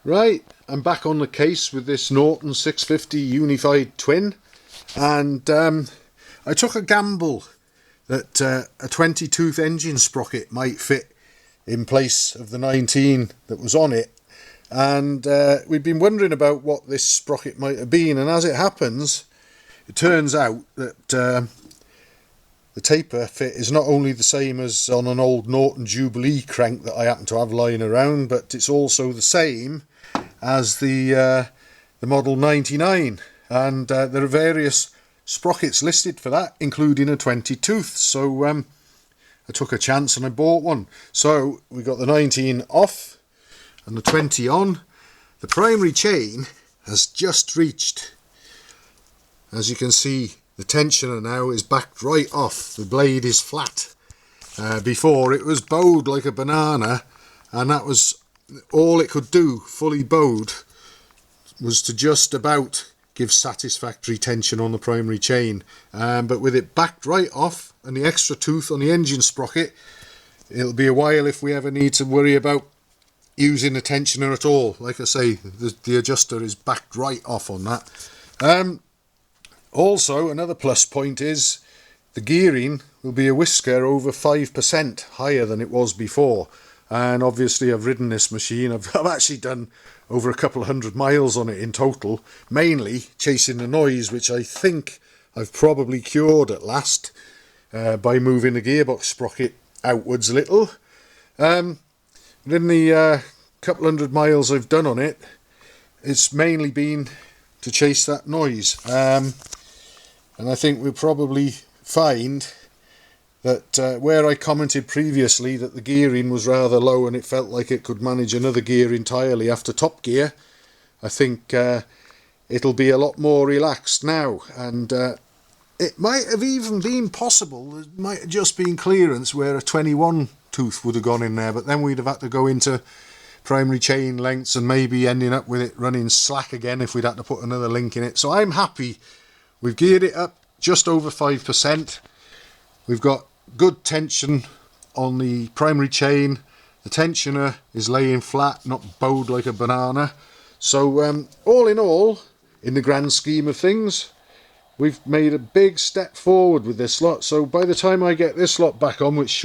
Right, I'm back on the case with this Norton 650 Unified Twin, and I took a gamble that a 20-tooth engine sprocket might fit in place of the 19 that was on it, and we'd been wondering about what this sprocket might have been, and as it happens, it turns out that the taper fit is not only the same as on an old Norton Jubilee crank that I happen to have lying around, but it's also the same as the model 99, and there are various sprockets listed for that, including a 20-tooth. So I took a chance and I bought one. So we got the 19 off and the 20 on. The primary chain has just reached, as you can see, the tensioner now is backed right off. The blade is flat. Before it was bowed like a banana, and that was all it could do, fully bowed, was to just about give satisfactory tension on the primary chain. But with it backed right off and the extra tooth on the engine sprocket, it'll be a while if we ever need to worry about using the tensioner at all. Like I say, the adjuster is backed right off on that. Also, another plus point is the gearing will be a whisker over 5% higher than it was before. And obviously I've ridden this machine, I've actually done over a couple of 100 miles on it in total, mainly chasing the noise, which I think I've probably cured at last by moving the gearbox sprocket outwards a little. In the couple 100 miles I've done on it, it's mainly been to chase that noise. And I think we'll probably find that where I commented previously that the gearing was rather low and it felt like it could manage another gear entirely after top gear, I think it'll be a lot more relaxed now, and it might have even been possible, it might have just been clearance where a 21 tooth would have gone in there, but then we'd have had to go into primary chain lengths and maybe ending up with it running slack again if we'd had to put another link in it. So I'm happy we've geared it up just over 5%. We've got good tension on the primary chain. The tensioner is laying flat, not bowed like a banana. So all in all, in the grand scheme of things, we've made a big step forward with this lot. So by the time I get this lot back on, which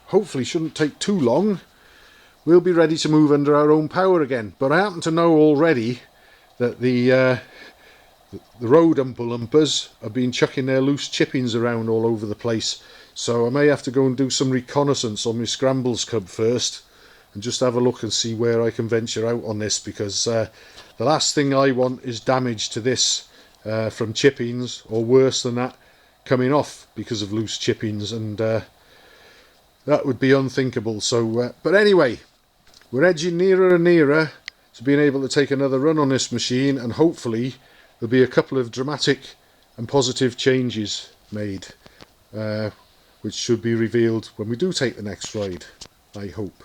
hopefully shouldn't take too long, we'll be ready to move under our own power again. But I happen to know already that the road umper-lumpers have been chucking their loose chippings around all over the place, so I may have to go and do some reconnaissance on my Scrambles Cub first and just have a look and see where I can venture out on this, because the last thing I want is damage to this from chippings, or worse than that, coming off because of loose chippings, and that would be unthinkable. So but anyway, we're edging nearer and nearer to being able to take another run on this machine, and hopefully there'll be a couple of dramatic and positive changes made, which should be revealed when we do take the next ride, I hope.